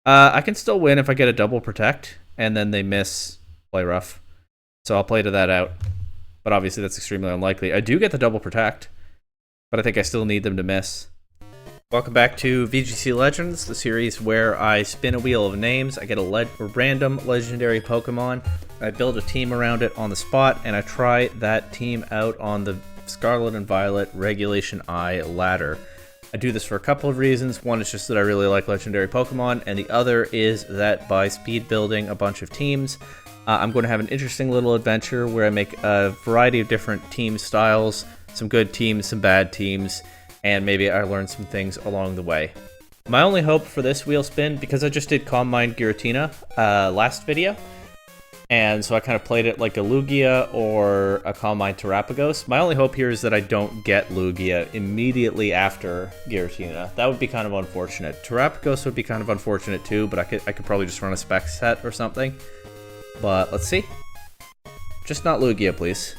I can still win if I get a double protect, and then they miss play rough. So I'll play to that out. But obviously that's extremely unlikely. I do get the double protect, but I think I still need them to miss. Welcome back to VGC Legends, the series where I spin a wheel of names. I get a random legendary Pokemon. I build a team around it on the spot, and I try that team out on the Scarlet and Violet Regulation I ladder. I do this for a couple of reasons. One is just that I really like legendary Pokemon, and the other is that by speed building a bunch of teams, I'm going to have an interesting little adventure where I make a variety of different team styles, some good teams, some bad teams, and maybe I learn some things along the way. My only hope for this wheel spin, because I just did Calm Mind Giratina last video, and so I kind of played it like a Lugia or a Calm Mind Terapagos. My only hope here is that I don't get Lugia immediately after Giratina. That would be kind of unfortunate. Terapagos would be kind of unfortunate too, but I could probably just run a spec set or something. But let's see. Just not Lugia, please.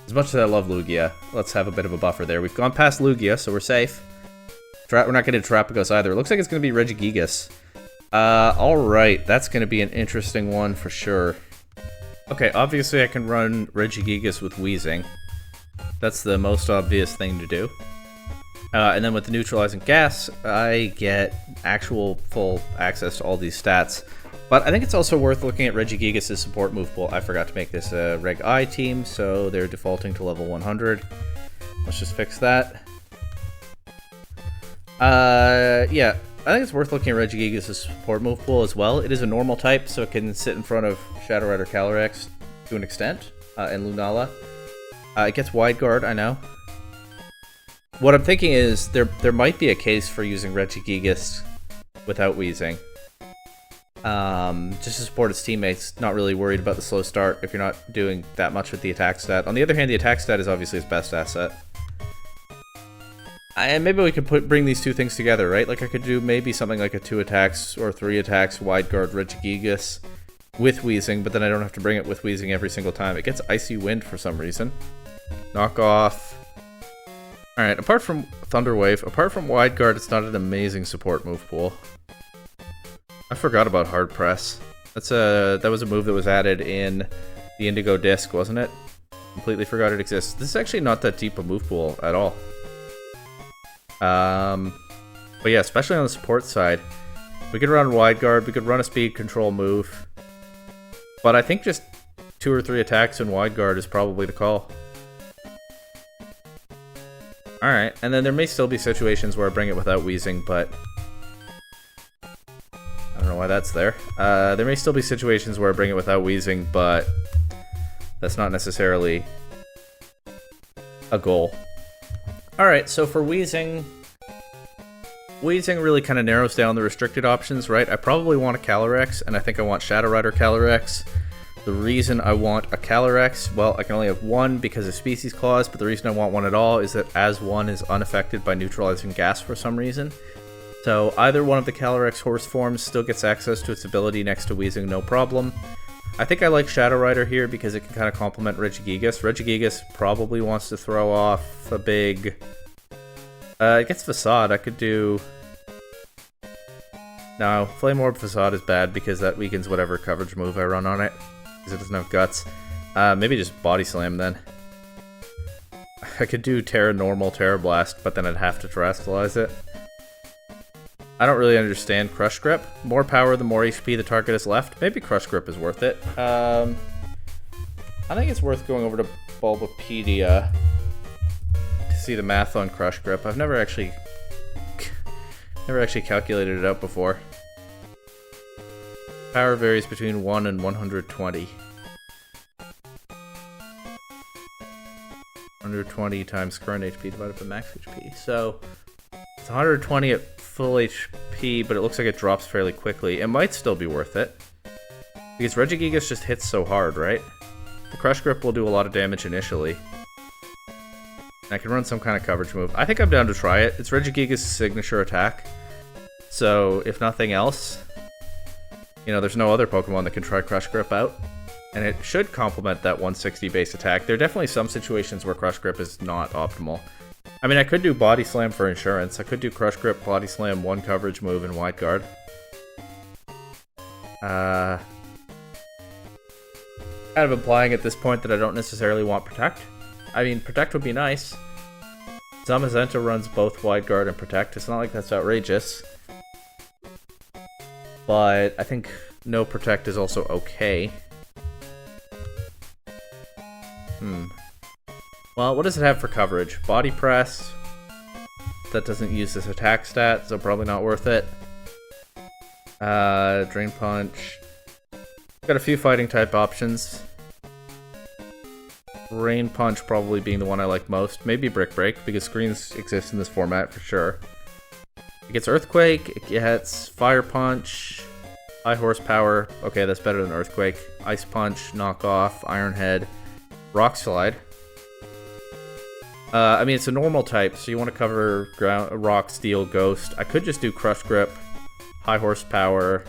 As much as I love Lugia, let's have a bit of a buffer there. We've gone past Lugia, so we're safe. We're not getting Terapagos either. It looks like it's going to be Regigigas. Alright, that's going to be an interesting one for sure. Okay, obviously I can run Regigigas with Wheezing. That's the most obvious thing to do. And then with the Neutralizing Gas, I get actual full access to all these stats. But I think it's also worth looking at Regigigas' support move pool. I forgot to make this a Reg I team, so they're defaulting to level 100. Let's just fix that. Yeah, I think it's worth looking at Regigigas' support move pool as well. It is a normal type, so it can sit in front of Shadow Rider Calyrex to an extent, and Lunala. It gets Wide Guard, I know. What I'm thinking is there might be a case for using Regigigas without Wheezing. Just to support its teammates, not really worried about the slow start if you're not doing that much with the attack stat. On the other hand, the attack stat is obviously his best asset. And maybe we could bring these two things together, right? Like I could do maybe something like a 2 attacks or 3 attacks Wide Guard Regigigas with Wheezing, but then I don't have to bring it with Wheezing every single time. It gets Icy Wind for some reason. Knock off. Alright, apart from Thunder Wave, apart from Wide Guard, it's not an amazing support move pool. I forgot about Hard Press. That was a move that was added in the Indigo Disc, wasn't it? Completely forgot it exists. This is actually not that deep a move pool at all. But yeah, especially on the support side, we could run Wide Guard, we could run a speed control move, but I think just 2 or 3 attacks in Wide Guard is probably the call. Alright, and then there may still be situations where I bring it without Wheezing, but I don't know why that's there. There may still be situations where I bring it without Wheezing, but that's not necessarily a goal. Alright, so for Wheezing really kind of narrows down the restricted options, right? I probably want a Calyrex, and I think I want Shadow Rider Calyrex. The reason I want a Calyrex, well, I can only have one because of Species Clause, but the reason I want one at all is that as one is unaffected by Neutralizing Gas for some reason. So either one of the Calyrex horse forms still gets access to its ability next to Wheezing, no problem. I think I like Shadow Rider here because it can kind of complement Regigigas. Regigigas probably wants to throw off a big... it gets Facade. I could do... No, Flame Orb Facade is bad because that weakens whatever coverage move I run on it. Because it doesn't have Guts. Maybe just Body Slam then. I could do Terra Normal, Terra Blast, but then I'd have to Terrestrialize it. I don't really understand Crush Grip. More power, the more HP the target has left. Maybe Crush Grip is worth it. I think it's worth going over to Bulbapedia to see the math on Crush Grip. I've never actually calculated it out before. Power varies between 1 and 120. 120 times current HP divided by max HP. So it's 120 at full HP, but it looks like it drops fairly quickly. It might still be worth it. Because Regigigas just hits so hard, right? The Crush Grip will do a lot of damage initially. And I can run some kind of coverage move. I think I'm down to try it. It's Regigigas' signature attack. So, if nothing else, you know, there's no other Pokemon that can try Crush Grip out. And it should complement that 160 base attack. There are definitely some situations where Crush Grip is not optimal. I mean, I could do Body Slam for insurance. I could do Crush Grip, Body Slam, 1 coverage move, and Wide Guard. Kind of implying at this point that I don't necessarily want Protect. I mean, Protect would be nice. Zamazenta runs both Wide Guard and Protect. It's not like that's outrageous. But I think no Protect is also okay. Well, what does it have for coverage? Body Press. That doesn't use this attack stat, so probably not worth it. Drain Punch. Got a few fighting type options. Rain Punch probably being the one I like most. Maybe Brick Break, because screens exist in this format for sure. It gets Earthquake, it gets Fire Punch, High Horsepower. Okay, that's better than Earthquake. Ice Punch, Knock Off, Iron Head, Rock Slide. I mean, it's a normal type, so you want to cover ground, Rock, Steel, Ghost. I could just do Crush Grip, High Horsepower,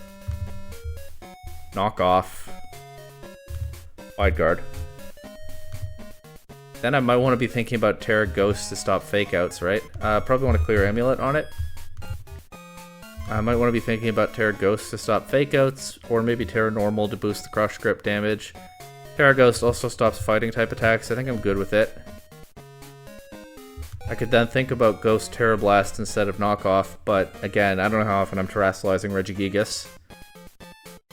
Knock Off, Wide Guard. Then I might want to be thinking about Terra Ghost to stop fake outs, right? Probably want to clear Amulet on it. I might want to be thinking about Terra Ghost to stop fake outs, or maybe Terra Normal to boost the Crush Grip damage. Terra Ghost also stops fighting type attacks. I think I'm good with it. I could then think about Ghost Terra Blast instead of Knockoff, but again, I don't know how often I'm terrestrializing Regigigas.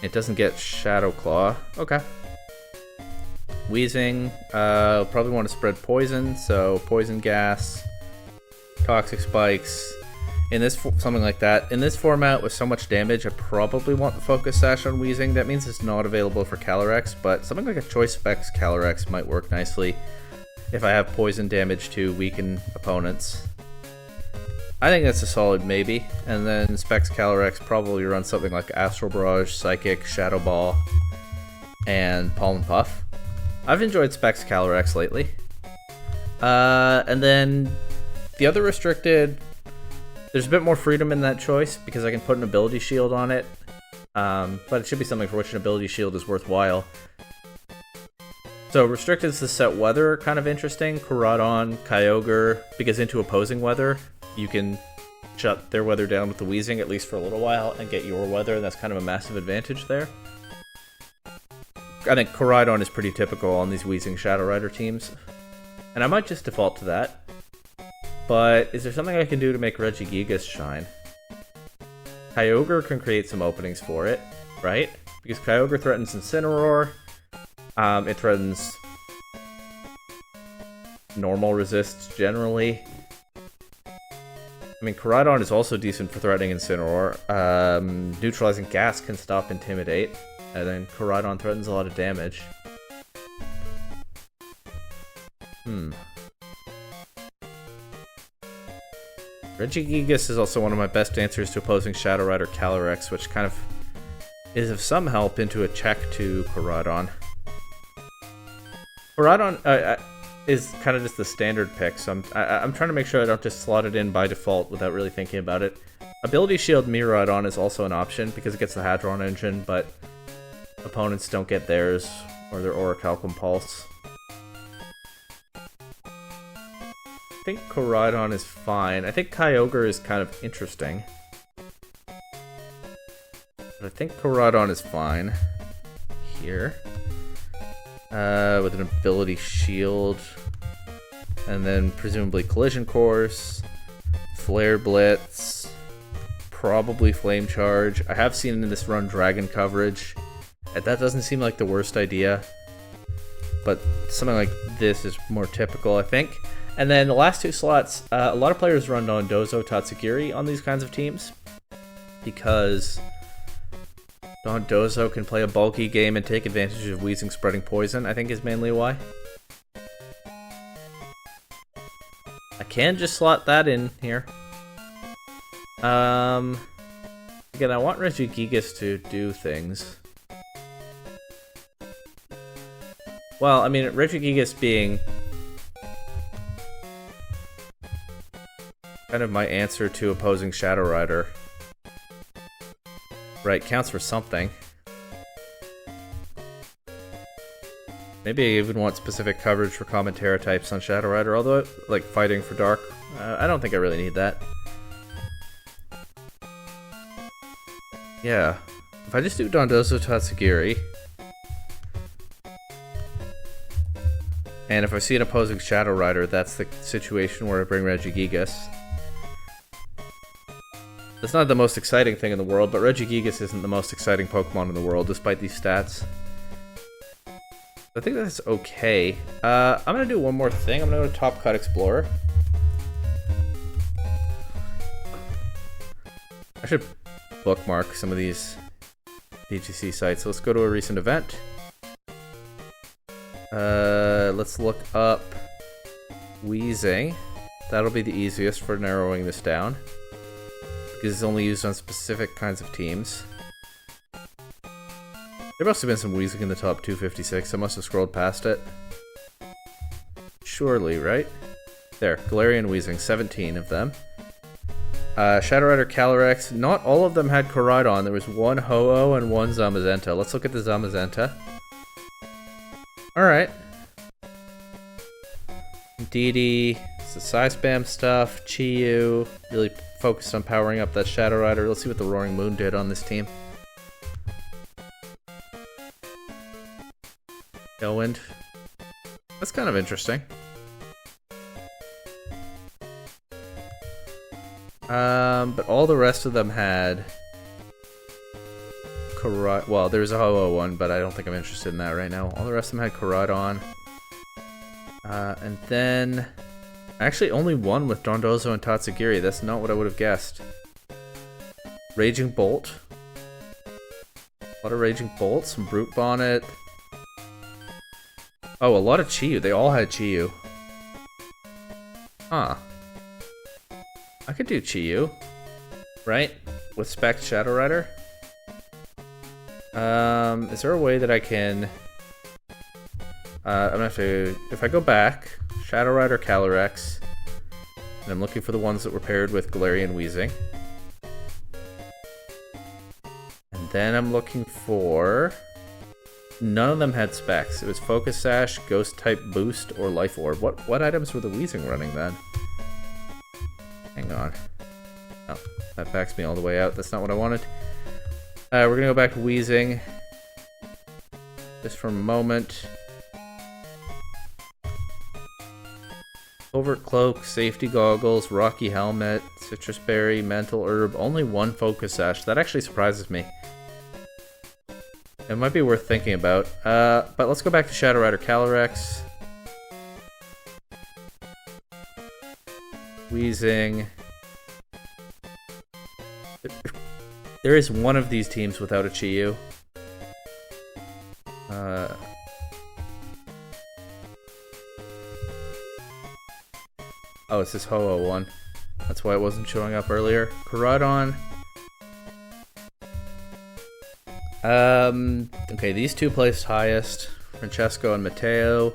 It doesn't get Shadow Claw. Okay. Wheezing. Probably want to spread poison, so Poison Gas, Toxic Spikes. In this something like that. In this format with so much damage, I probably want the Focus Sash on Wheezing. That means it's not available for Calyrex, but something like a Choice Specs Calyrex might work nicely if I have poison damage to weaken opponents. I think that's a solid maybe. And then Specs Calyrex probably run something like Astral Barrage, Psychic, Shadow Ball, and Pollen Puff. I've enjoyed Specs Calyrex lately. And then the other restricted, there's a bit more freedom in that choice because I can put an ability shield on it. But it should be something for which an ability shield is worthwhile. So restricted to set weather are kind of interesting. Koradon, Kyogre, because into opposing weather, you can shut their weather down with the Wheezing, at least for a little while, and get your weather, and that's kind of a massive advantage there. I think Koradon is pretty typical on these Wheezing Shadow Rider teams. And I might just default to that. But is there something I can do to make Regigigas shine? Kyogre can create some openings for it, right? Because Kyogre threatens Incineroar. It threatens normal resists generally. I mean, Koradon is also decent for threatening Incineroar. Neutralizing Gas can stop Intimidate. And then Koradon threatens a lot of damage. Regigigas is also one of my best answers to opposing Shadow Rider Calyrex, which kind of is of some help into a check to Koradon. Koradon is kind of just the standard pick, so I'm trying to make sure I don't just slot it in by default without really thinking about it. Ability Shield Miraidon is also an option because it gets the Hadron Engine, but opponents don't get theirs or their Orichalcum Pulse. I think Koradon is fine. I think Kyogre is kind of interesting. But I think Koradon is fine. Here. With an ability shield. And then presumably Collision Course. Flare Blitz. Probably Flame Charge. I have seen in this run Dragon Coverage. And that doesn't seem like the worst idea. But something like this is more typical, I think. And then the last two slots, a lot of players run Dondozo Tatsugiri on these kinds of teams. Because Dondozo can play a bulky game and take advantage of Wheezing spreading poison, I think is mainly why. I can just slot that in here. Again, I want Regigigas to do things. Well, I mean, Regigigas being kind of my answer to opposing Shadow Rider. Right, counts for something. Maybe I even want specific coverage for common Terra types on Shadow Rider, although, like, fighting for Dark, I don't think I really need that. Yeah. If I just do Dondozo Tatsugiri, and if I see an opposing Shadow Rider, that's the situation where I bring Regigigas. That's not the most exciting thing in the world, but Regigigas isn't the most exciting Pokemon in the world, despite these stats. I think that's okay. I'm gonna do one more thing. I'm gonna go to Top Cut Explorer. I should bookmark some of these VGC sites. So let's go to a recent event. Let's look up Wheezing. That'll be the easiest for narrowing this down, because it's only used on specific kinds of teams. There must have been some Wheezing in the top 256. I must have scrolled past it. Surely, right? There, Galarian Wheezing, 17 of them. Shadow Rider Calyrex, not all of them had Koraidon. There was one Ho-Oh and one Zamazenta. Let's look at the Zamazenta. Alright. DD, it's the Psy Spam stuff. Chi-Yu, really focused on powering up that Shadow Rider. Let's see what the Roaring Moon did on this team. Tailwind. That's kind of interesting. But all the rest of them had well, there's a Ho-Oh one, but I don't think I'm interested in that right now. All the rest of them had Koraidon. And then actually only one with Dondozo and Tatsugiri. That's not what I would have guessed. Raging Bolt. A lot of Raging Bolt, some Brute Bonnet. Oh, a lot of Chi-Yu. They all had Chi-Yu. Huh. I could do Chi-Yu, right? With Spec Shadow Rider. Is there a way that I can... I'm gonna have to... If I go back, Shadow Rider Calyrex, and I'm looking for the ones that were paired with Galarian Wheezing. And then I'm looking for... None of them had specs. It was Focus Sash, Ghost Type Boost, or Life Orb. What items were the Wheezing running then? Hang on. Oh, that backs me all the way out. That's not what I wanted. We're gonna go back to Wheezing. Just for a moment. Covert Cloak, Safety Goggles, Rocky Helmet, Citrus Berry, Mental Herb. Only one Focus Sash. That actually surprises me. It might be worth thinking about. But let's go back to Shadow Rider Calyrex. Wheezing. There is one of these teams without a Chi-Yu. Oh, it's this Ho-Oh one. That's why it wasn't showing up earlier. Koraidon. Okay, these two placed highest. Francesco and Matteo.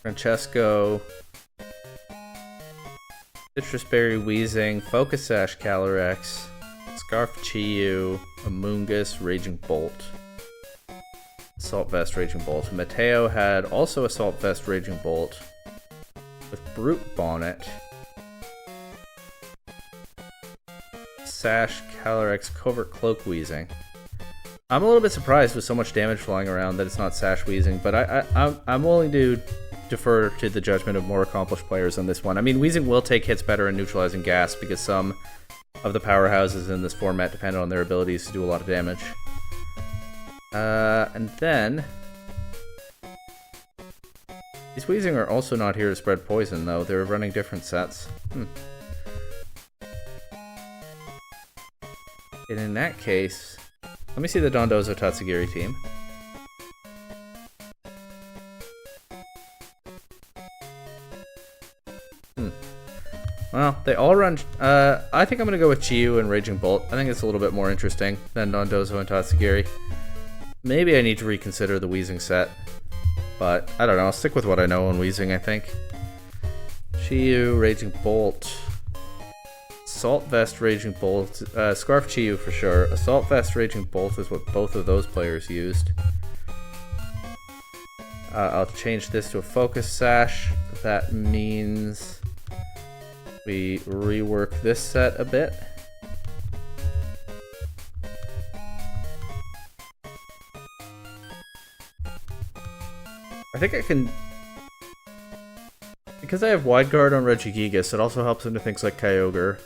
Francesco. Citrus Berry Wheezing. Focus Sash Calyrex. Scarf Chi-Yu. Amoonguss. Raging Bolt. Assault Vest Raging Bolt. Matteo had also Assault Vest Raging Bolt. With Brute Bonnet. Sash Calyrex Covert Cloak Wheezing. I'm a little bit surprised with so much damage flying around that it's not Sash Wheezing, but I'm willing to defer to the judgment of more accomplished players on this one. I mean, Wheezing will take hits better in neutralizing gas because some of the powerhouses in this format depend on their abilities to do a lot of damage. And then... These Wheezing are also not here to spread poison, though. They're running different sets. And in that case... Let me see the Dondozo Tatsugiri team. Well, they all run... I think I'm going to go with Chi-Yu and Raging Bolt. I think it's a little bit more interesting than Dondozo and Tatsugiri. Maybe I need to reconsider the Wheezing set. But, I don't know. I'll stick with what I know on Wheezing, I think. Chi-Yu, Raging Bolt... Assault Vest, Raging Bolt, Scarf Chi-Yu for sure. Assault Vest, Raging Bolt is what both of those players used. I'll change this to a Focus Sash. That means we rework this set a bit. I think I can... Because I have Wide Guard on Regigigas, it also helps into things like Kyogre.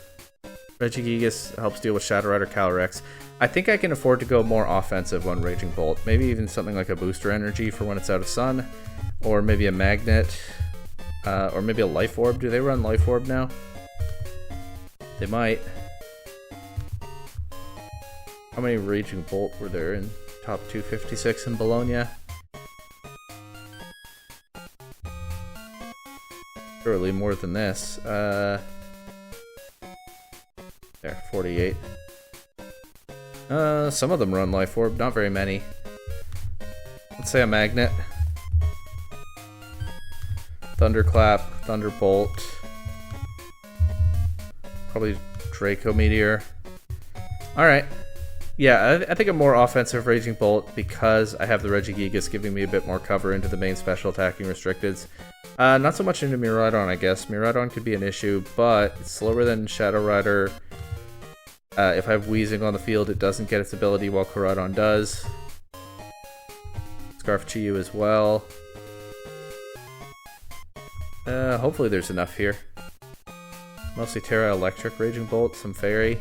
Regigigas helps deal with Shadow Rider, Calyrex. I think I can afford to go more offensive on Raging Bolt. Maybe even something like a Booster Energy for when it's out of Sun. Or maybe a Magnet. Or maybe a Life Orb. Do they run Life Orb now? They might. How many Raging Bolt were there in top 256 in Bologna? Surely more than this. There, 48. Some of them run Life Orb, not very many. Let's say a Magnet. Thunderclap, Thunderbolt. Probably Draco Meteor. Alright. Yeah, I think a more offensive Raging Bolt because I have the Regigigas giving me a bit more cover into the main special attacking restricteds. Not so much into Miraidon, I guess. Miraidon could be an issue, but it's slower than Shadow Rider. If I have Weezing on the field, it doesn't get its ability while Koraidon does. Scarf Chi-Yu as well. Hopefully there's enough here. Mostly Terra Electric, Raging Bolt, some Fairy.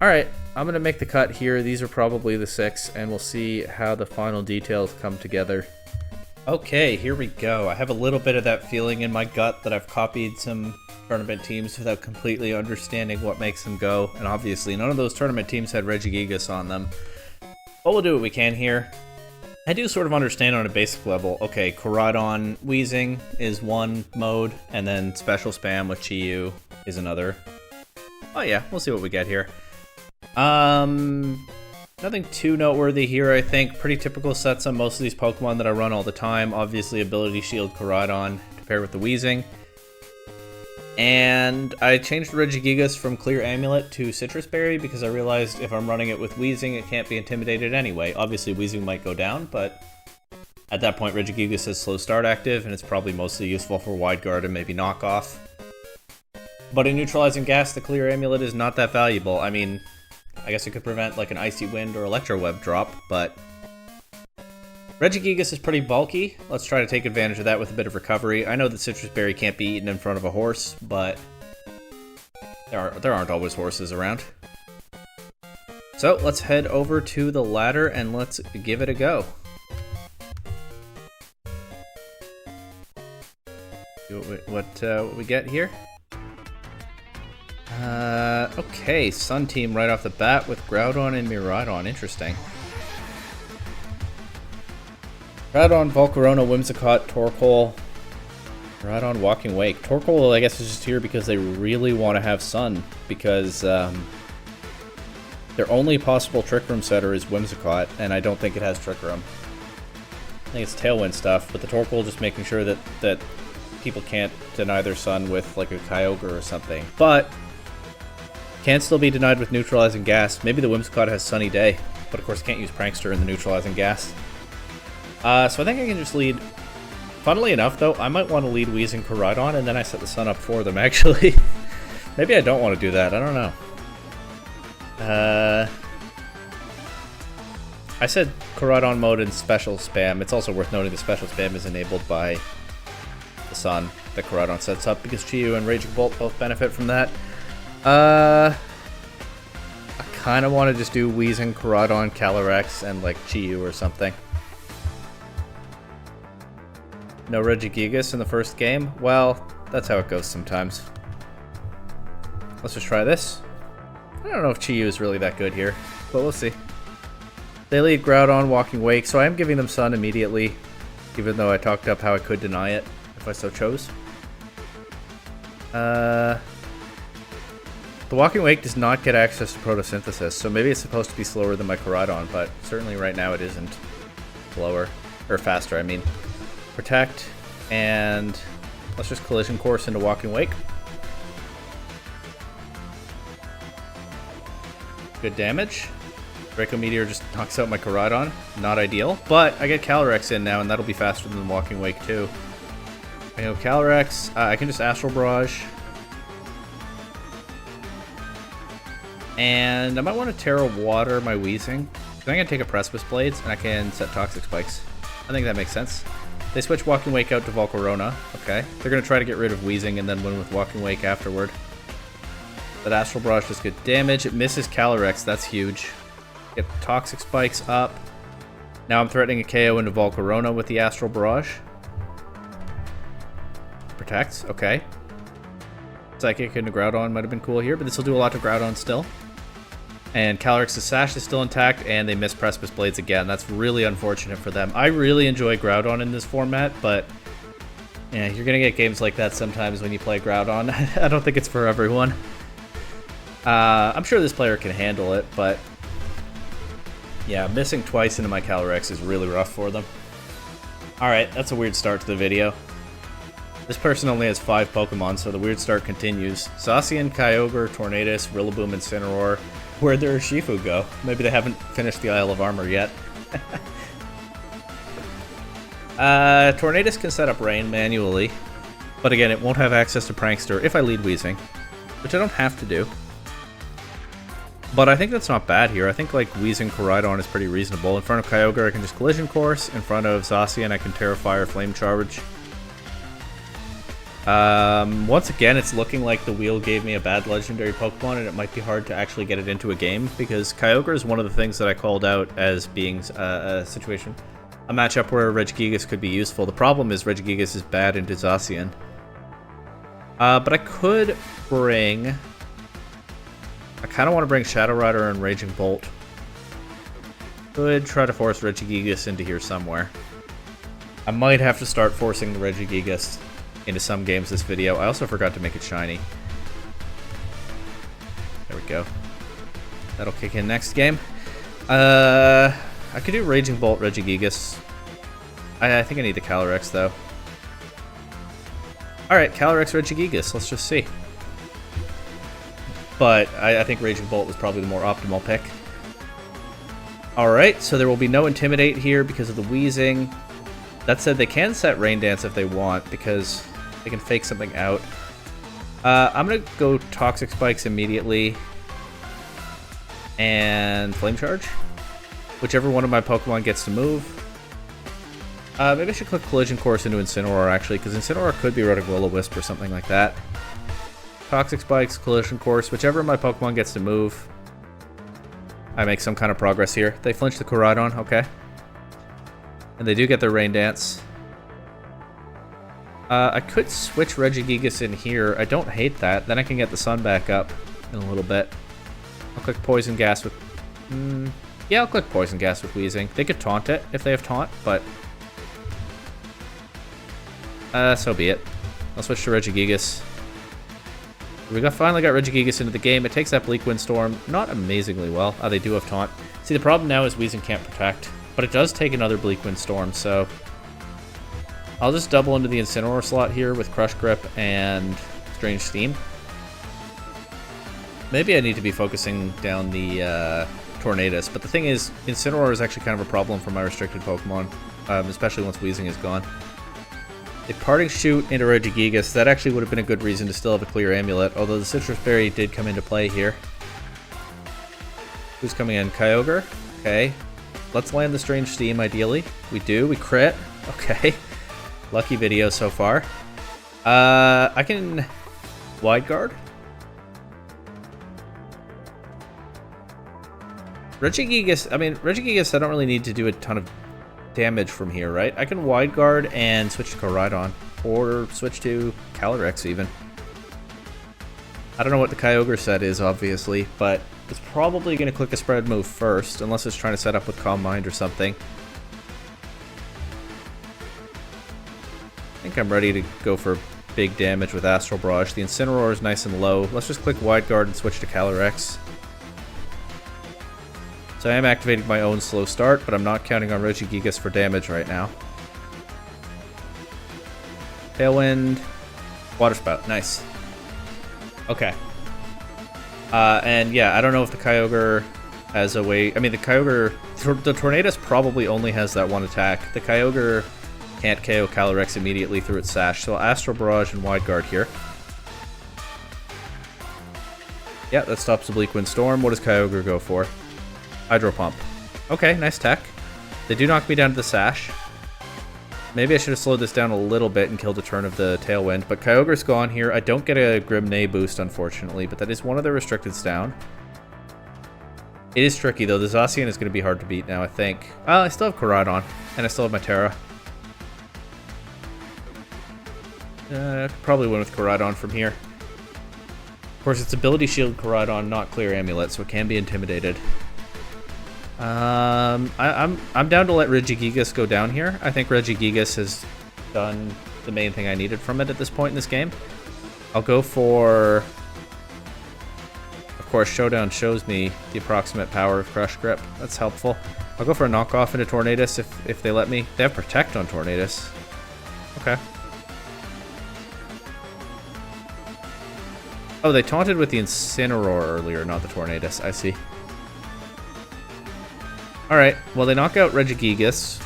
Alright, I'm going to make the cut here. These are probably the 6, and we'll see how the final details come together. Okay, here we go. I have a little bit of that feeling in my gut that I've copied some tournament teams without completely understanding what makes them go, and obviously none of those tournament teams had Regigigas on them. But we'll do what we can here. I do sort of understand on a basic level. Okay, Koraidon Weezing is one mode, and then special spam with Chi-Yu is another. Oh yeah, we'll see what we get here. Nothing too noteworthy here, I think. Pretty typical sets on most of these Pokemon that I run all the time. Obviously, Ability Shield Koraidon to pair with the Weezing. And I changed Regigigas from Clear Amulet to Citrus Berry because I realized if I'm running it with Weezing, it can't be intimidated anyway. Obviously, Weezing might go down, but at that point, Regigigas has Slow Start active, and it's probably mostly useful for Wide Guard and maybe Knockoff. But in Neutralizing Gas, the Clear Amulet is not that valuable. I mean, I guess it could prevent like an Icy Wind or Electro Web drop, but Regigigas is pretty bulky. Let's try to take advantage of that with a bit of recovery. I know that Citrus Berry can't be eaten in front of a horse, but there aren't always horses around. So let's head over to the ladder and let's give it a go. See what we get here. Okay, Sun Team right off the bat with Groudon and Miraidon. Interesting. Groudon, Volcarona, Whimsicott, Torkoal, Miraidon, Walking Wake. Torkoal, I guess, is just here because they really want to have Sun, because their only possible Trick Room setter is Whimsicott, and I don't think it has Trick Room. I think it's Tailwind stuff, but the Torkoal just making sure that people can't deny their Sun with like a Kyogre or something. But can still be denied with Neutralizing Gas. Maybe the Whimsicott has Sunny Day, but of course can't use Prankster in the Neutralizing Gas. So I think I can just lead... Funnily enough, though, I might want to lead Weezing Koraidon, and then I set the Sun up for them, actually. Maybe I don't want to do that, I don't know. I said Koraidon mode in Special Spam. It's also worth noting the Special Spam is enabled by the Sun that Koraidon sets up, because Chi-Yu and Raging Bolt both benefit from that. I kind of want to just do Weezing, Koraidon, Calyrex, and like Chi-Yu or something. No Regigigas in the first game? Well, that's how it goes sometimes. Let's just try this. I don't know if Chi-Yu is really that good here, but we'll see. They lead Groudon, Walking Wake, so I am giving them Sun immediately, even though I talked up how I could deny it if I so chose. The Walking Wake does not get access to Photosynthesis, so maybe it's supposed to be slower than my Koraidon, but certainly right now it isn't. Slower. Or faster, I mean. Protect, and let's just Collision Course into Walking Wake. Good damage. Draco Meteor just knocks out my Koraidon. Not ideal, but I get Calyrex in now, and that'll be faster than Walking Wake too. I go Calyrex. I can just Astral Barrage. And I might want to Terra Water my Weezing. I'm going to take a Precipice Blades, and I can set Toxic Spikes. I think that makes sense. They switch Walking Wake out to Volcarona. Okay. They're going to try to get rid of Wheezing and then win with Walking Wake afterward. That Astral Barrage does good damage. It misses Calyrex. That's huge. Get Toxic Spikes up. Now I'm threatening a KO into Volcarona with the Astral Barrage. Protects. Okay. Psychic into Groudon might have been cool here, but this will do a lot to Groudon still. And Calyrex's Sash is still intact, and they miss Precipice Blades again. That's really unfortunate for them. I really enjoy Groudon in this format, but yeah, you're going to get games like that sometimes when you play Groudon. I don't think it's for everyone. I'm sure this player can handle it, but yeah, missing twice into my Calyrex is really rough for them. Alright, that's a weird start to the video. This person only has 5 Pokemon, so the weird start continues. Zacian, Kyogre, Tornadus, Rillaboom, Incineroar. Where'd their Urshifu go? Maybe they haven't finished the Isle of Armor yet. Tornadus can set up Rain manually, but again, it won't have access to Prankster if I lead Weezing, which I don't have to do. But I think that's not bad here. I think like Weezing Koraidon is pretty reasonable. In front of Kyogre, I can just Collision Course. In front of Zacian, I can Terra Fire, Flame Charge. Once again, it's looking like the wheel gave me a bad legendary Pokemon, and it might be hard to actually get it into a game, because Kyogre is one of the things that I called out as being a matchup where Regigigas could be useful. The problem is Regigigas is bad into Zacian. But I could bring... I kind of want to bring Shadow Rider and Raging Bolt. Could try to force Regigigas into here somewhere. I might have to start forcing the Regigigas into some games this video. I also forgot to make it shiny. There we go. That'll kick in next game. I could do Raging Bolt Regigigas. I think I need the Calyrex though. Alright, Calyrex Regigigas, let's just see. But I think Raging Bolt was probably the more optimal pick. Alright, so there will be no Intimidate here because of the Weezing. That said, they can set Rain Dance if they want, because they can fake something out. I'm going to go Toxic Spikes immediately. And Flame Charge. Whichever one of my Pokemon gets to move. Maybe I should click Collision Course into Incineroar, actually, because Incineroar could be running Will-O-Wisp or something like that. Toxic Spikes, Collision Course, whichever of my Pokemon gets to move. I make some kind of progress here. They flinch the Koraidon, okay. And they do get their Rain Dance. I could switch Regigigas in here. I don't hate that. Then I can get the sun back up in a little bit. I'll click Poison Gas with... yeah, I'll click Poison Gas with Weezing. They could taunt it if they have taunt, but... so be it. I'll switch to Regigigas. We finally got Regigigas into the game. It takes that Bleak Windstorm not amazingly well. Oh, they do have taunt. See, the problem now is Weezing can't protect, but it does take another Bleak Windstorm, so I'll just double into the Incineroar slot here with Crush Grip and Strange Steam. Maybe I need to be focusing down the Tornadus, but the thing is, Incineroar is actually kind of a problem for my restricted Pokemon, especially once Weezing is gone. A Parting Shoot into Regigigas, that actually would have been a good reason to still have a clear Amulet, although the Citrus Berry did come into play here. Who's coming in? Kyogre? Okay. Let's land the Strange Steam, ideally. We do. We crit. Okay. Lucky video so far. I can Wide Guard. Regigigas, Regigigas, I don't really need to do a ton of damage from here, right? I can Wide Guard and switch to Koraidon, or switch to Calyrex even. I don't know what the Kyogre set is, obviously, but it's probably going to click a spread move first, unless it's trying to set up with Calm Mind or something. I think I'm ready to go for big damage with Astral Barrage. The Incineroar is nice and low. Let's just click Wide Guard and switch to Calyrex. So I am activating my own slow start, but I'm not counting on Regigigas for damage right now. Tailwind, Water Spout, nice. Okay. And yeah, I don't know if the Kyogre has a way... the Kyogre... The Tornadus probably only has that one attack. The Kyogre can't KO Calyrex immediately through its Sash, so Astral Barrage and Wide Guard here. Yeah, that stops the Bleak Wind Storm. What does Kyogre go for? Hydro Pump. Okay, nice tech. They do knock me down to the Sash. Maybe I should have slowed this down a little bit and killed a turn of the Tailwind, but Kyogre's gone here. I don't get a Grimnay boost, unfortunately, but that is one of the restricteds down. It is tricky, though. The Zacian is going to be hard to beat now, I think. I still have Koraidon, and I still have my Terra. I could probably win with Koraidon from here. Of course, it's Ability Shield Koraidon, not Clear Amulet, so it can be intimidated. I'm down to let Regigigas go down here. I think Regigigas has done the main thing I needed from it at this point in this game. I'll go for... Of course, Showdown shows me the approximate power of Crush Grip. That's helpful. I'll go for a knockoff into Tornadus if they let me. They have Protect on Tornadus. Okay. Oh, they taunted with the Incineroar earlier, not the Tornadus. I see. Alright, well, they knock out Regigigas.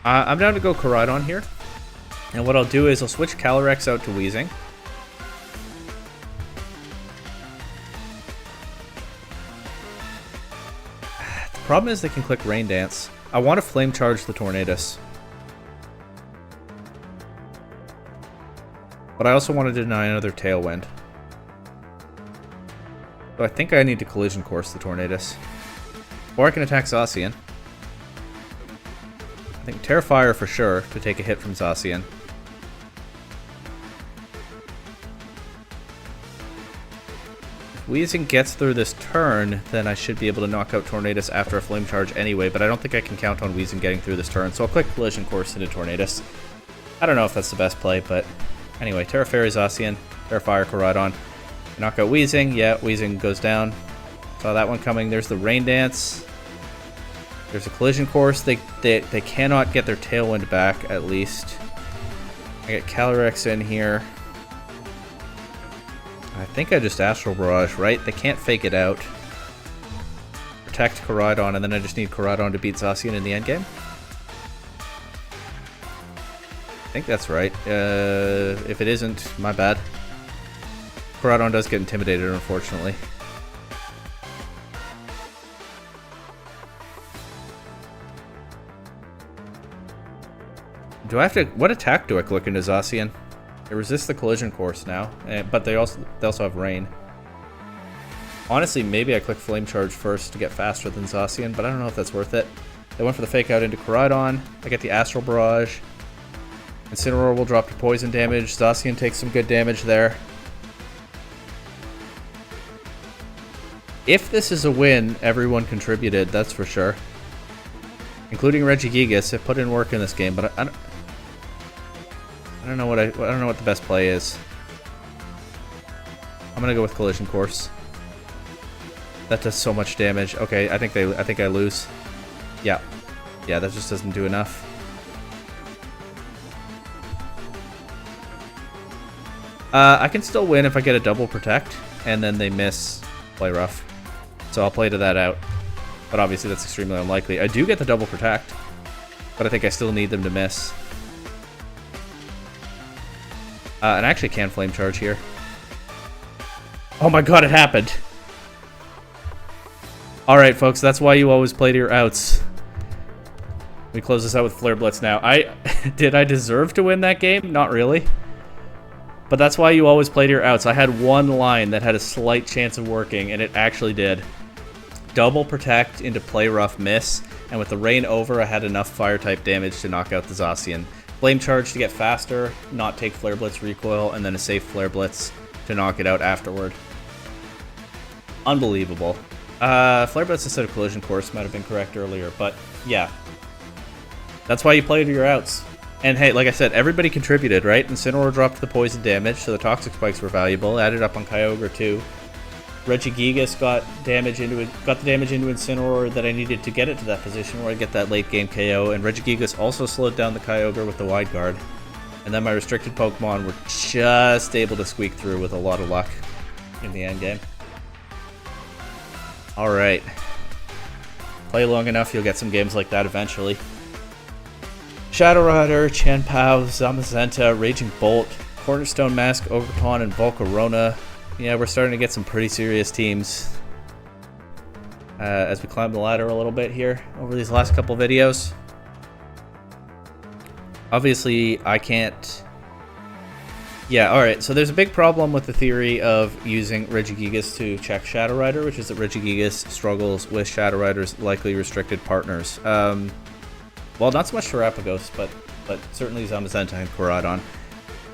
I'm down to go Koraidon here. And what I'll do is I'll switch Calyrex out to Weezing. The problem is they can click Rain Dance. I want to Flame Charge the Tornadus. But I also want to deny another Tailwind. So I think I need to Collision Course the Tornadus. Or I can attack Zacian. I think Terrifier for sure to take a hit from Zacian. If Weezing gets through this turn, then I should be able to knock out Tornadus after a Flame Charge anyway, but I don't think I can count on Weezing getting through this turn, so I'll click Collision Course into Tornadus. I don't know if that's the best play, but anyway, Terra Fairy Zacian, Terrifier Koraidon. Knock out Weezing. Yeah, Weezing goes down. Saw that one coming. There's the Rain Dance. There's a Collision Course. They cannot get their Tailwind back, at least. I get Calyrex in here. I think I just Astral Barrage, right? They can't fake it out. Protect Koraidon, and then I just need Koraidon to beat Zacian in the endgame. I think that's right. If it isn't, my bad. Koraidon does get intimidated, unfortunately. Do I have to... What attack do I click into Zacian? It resists the Collision Course now, but they also have Rain. Honestly, maybe I click Flame Charge first to get faster than Zacian, but I don't know if that's worth it. They went for the Fake Out into Koraidon. I get the Astral Barrage. Incineroar will drop to poison damage. Zacian takes some good damage there. If this is a win, everyone contributed, that's for sure. Including Regigigas. It put in work in this game, but I don't know what the best play is. I'm gonna go with Collision Course. That does so much damage. Okay, I think I lose. Yeah, that just doesn't do enough. I can still win if I get a double Protect, and then they miss Play Rough. So I'll play to that out. But obviously that's extremely unlikely. I do get the double Protect, but I think I still need them to miss. And I actually can Flame Charge here. Oh my god, it happened! Alright folks, that's why you always play to your outs. We close this out with Flare Blitz now. Did I deserve to win that game? Not really. But that's why you always play to your outs. I had one line that had a slight chance of working, and it actually did. Double Protect into Play Rough miss, and with the Rain over, I had enough Fire-type damage to knock out the Zacian. Flame Charge to get faster, not take Flare Blitz recoil, and then a safe Flare Blitz to knock it out afterward. Unbelievable. Flare Blitz instead of Collision Course might have been correct earlier, but yeah. That's why you play to your outs. And hey, like I said, everybody contributed, right? Incineroar dropped the poison damage, so the Toxic Spikes were valuable. Added up on Kyogre too. Regigigas got the damage into Incineroar that I needed to get it to that position where I get that late game KO. And Regigigas also slowed down the Kyogre with the Wide Guard. And then my restricted Pokemon were just able to squeak through with a lot of luck in the end game. Alright. Play long enough, you'll get some games like that eventually. Shadow Rider, Chien-Pao, Zamazenta, Raging Bolt, Cornerstone Mask, Overton, and Volcarona. Yeah, we're starting to get some pretty serious teams as we climb the ladder a little bit here over these last couple videos. Obviously, I can't... Yeah, alright, so there's a big problem with the theory of using Regigigas to check Shadow Rider, which is that Regigigas struggles with Shadow Rider's likely restricted partners. Well, not so much Terrapagos, but certainly Zamazenta and Koraidon.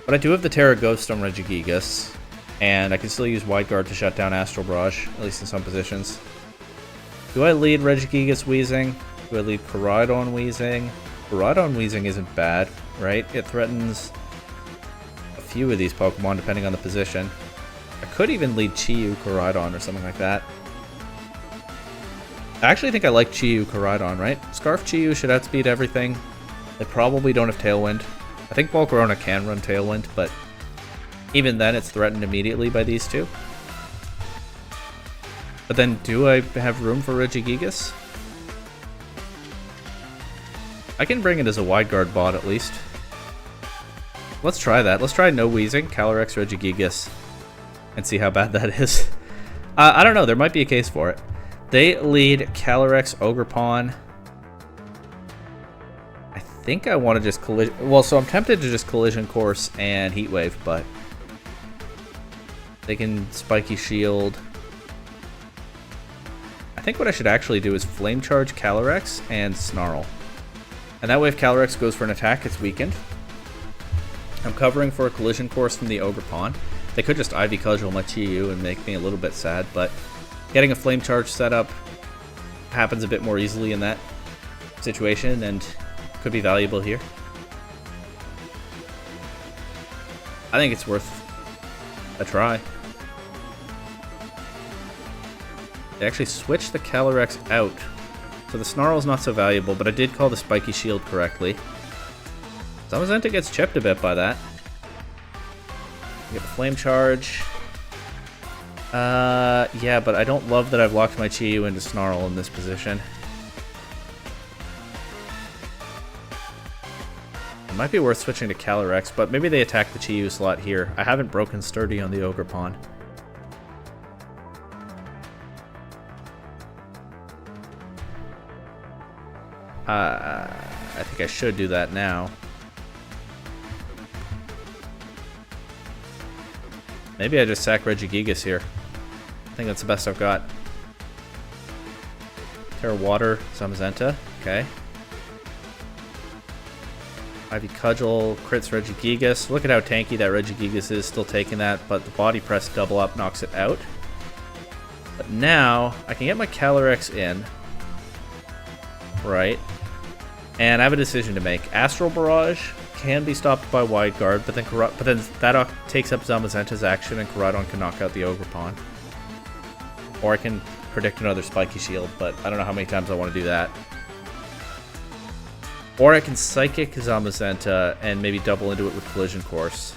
But I do have the Terra Ghost on Regigigas, and I can still use Wide Guard to shut down Astral Barrage, at least in some positions. Do I lead Regigigas Wheezing? Do I lead Koraidon Wheezing? Koraidon Wheezing isn't bad, right? It threatens a few of these Pokemon depending on the position. I could even lead Chi-Yu Koraidon or something like that. I actually think I like Chi-Yu Koraidon, right? Scarf Chi-Yu should outspeed everything. They probably don't have Tailwind. I think Volcarona can run Tailwind, but even then it's threatened immediately by these two. But then, do I have room for Regigigas? I can bring it as a Wide Guard bot at least. Let's try that. Let's try no Wheezing, Calyrex Regigigas, and see how bad that is. I don't know, there might be a case for it. They lead Calyrex Ogerpon. I think I want to just collision... Well, so I'm tempted to just Collision Course and Heat Wave, but they can Spiky Shield. I think what I should actually do is Flame Charge Calyrex and Snarl. And that way if Calyrex goes for an attack, it's weakened. I'm covering for a Collision Course from the Ogerpon. They could just Ivy Cudgel my Chi-Yu and make me a little bit sad, but getting a Flame Charge setup happens a bit more easily in that situation and could be valuable here. I think it's worth a try. They actually switched the Calyrex out, so the Snarl's not so valuable, but I did call the Spiky Shield correctly. Zamazenta gets chipped a bit by that. Get the Flame Charge. Yeah, but I don't love that I've locked my Chi-Yu into Snarl in this position. It might be worth switching to Calyrex, but maybe they attack the Chi-Yu slot here. I haven't broken Sturdy on the Ogerpon. I think I should do that now. Maybe I just sack Regigigas here. I think that's the best I've got. Terra Water, Zamazenta. Okay. Ivy Cudgel, crits Regigigas. Look at how tanky that Regigigas is, still taking that, but the body press double up knocks it out. But now, I can get my Calyrex in. Right. And I have a decision to make. Astral Barrage can be stopped by Wide Guard, but then that takes up Zamazenta's action and Koraidon can knock out the Ogerpon. Or I can predict another Spiky Shield, but I don't know how many times I want to do that. Or I can Psychic Zamazenta and maybe double into it with Collision Course.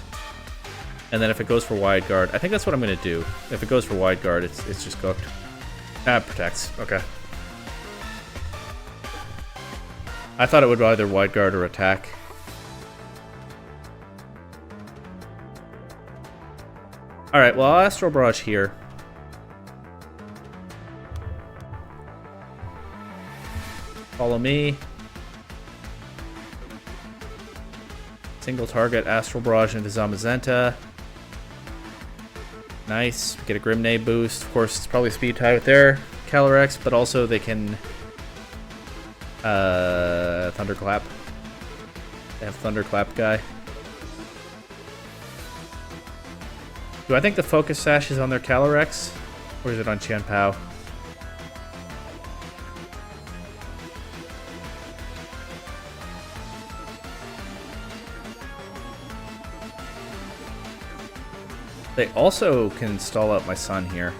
And then if it goes for Wide Guard, I think that's what I'm going to do. If it goes for Wide Guard, it's just cooked. Ah, it protects. Okay. I thought it would either Wide Guard or attack. Alright, well, I'll Astral Barrage here. Follow me. Single target Astral Barrage into Zamazenta. Nice. Get a Grimnade boost. Of course, it's probably speed tie with their Calyrex, but also they can Thunderclap. They have Thunderclap guy. Do I think the Focus Sash is on their Calyrex? Or is it on Qianpao? They also can stall out my Sun here.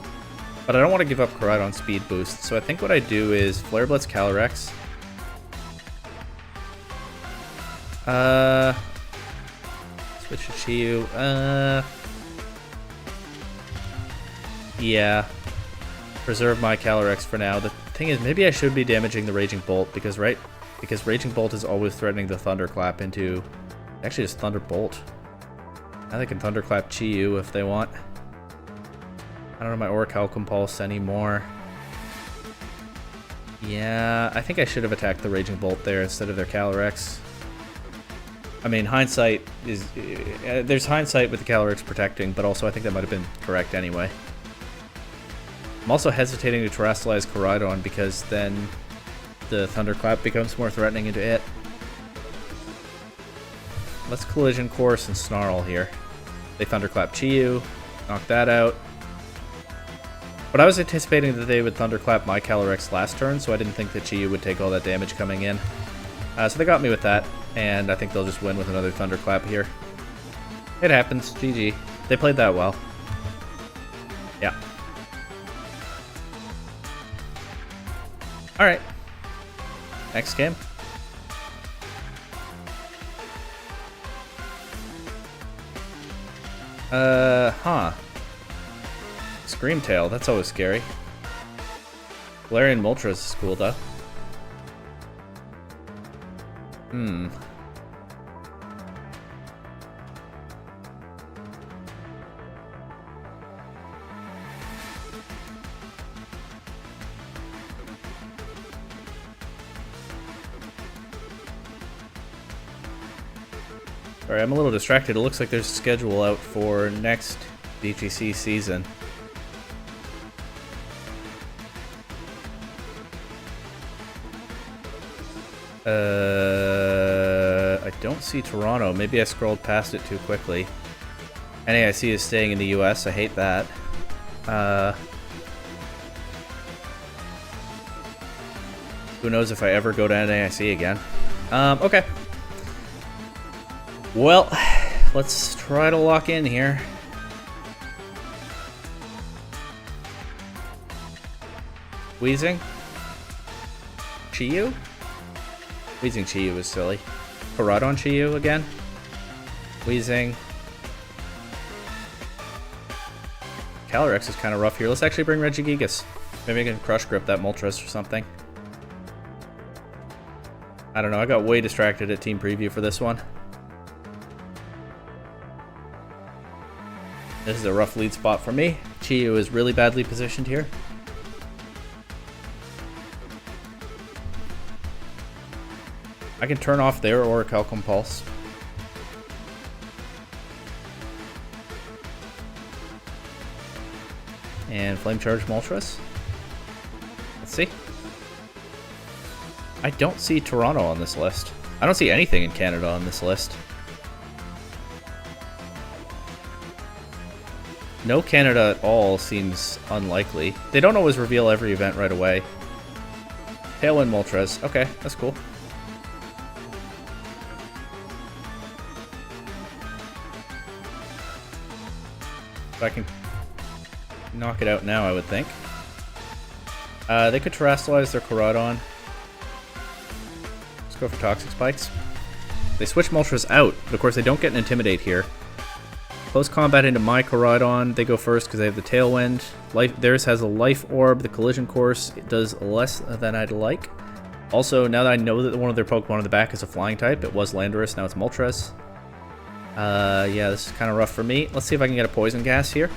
But I don't want to give up Koraidon speed boost, so I think what I do is Flare Blitz Calyrex. Switch to Chi-Yu. Yeah. Preserve my Calyrex for now. The thing is, maybe I should be damaging the Raging Bolt, because Raging Bolt is always threatening the Thunderclap into... Actually, just Thunderbolt. Now they can Thunderclap Chi-Yu if they want. I don't know my Orichalcum Pulse anymore. Yeah, I think I should have attacked the Raging Bolt there instead of their Calyrex. I mean, hindsight is... there's hindsight with the Calyrex protecting, but also I think that might have been correct anyway. I'm also hesitating to Terrastallize Koraidon because then the Thunderclap becomes more threatening into it. Let's Collision Course and Snarl here. They Thunderclap Chi-Yu, knock that out. But I was anticipating that they would Thunderclap my Calyrex last turn, so I didn't think that Chi-Yu would take all that damage coming in. So they got me with that, and I think they'll just win with another Thunderclap here. It happens, GG. They played that well. Yeah. Alright. Next game. Screamtail, that's always scary. Galarian Moltres is cool though. Sorry, I'm a little distracted. It looks like there's a schedule out for next VGC season. I don't see Toronto. Maybe I scrolled past it too quickly. NAIC is staying in the US. I hate that. Who knows if I ever go to NAIC again. Okay. Well, let's try to lock in here. Wheezing? Chi-Yu? Wheezing Chi-Yu is silly. Koraidon Chi-Yu again? Wheezing. Calyrex is kind of rough here. Let's actually bring Regigigas. Maybe I can Crush Grip that Moltres or something. I don't know, I got way distracted at Team Preview for this one. This is a rough lead spot for me. Chi-Yu is really badly positioned here. I can turn off their Orichalcum Pulse. And Flame Charge Moltres. Let's see. I don't see Toronto on this list. I don't see anything in Canada on this list. No Canada at all seems unlikely. They don't always reveal every event right away. Tailwind Moltres. Okay, that's cool. I can knock it out now, I would think. They could Terrastallize their Koraidon. Let's go for Toxic Spikes. They switch Moltres out, but of course they don't get an Intimidate here. Close combat into my Koraidon. They go first because they have the Tailwind. Theirs has a Life Orb. The Collision Course it does less than I'd like. Also, now that I know that one of their Pokemon in the back is a Flying type, it was Landorus, now it's Moltres. Yeah, this is kind of rough for me. Let's see if I can get a Poison Gas here.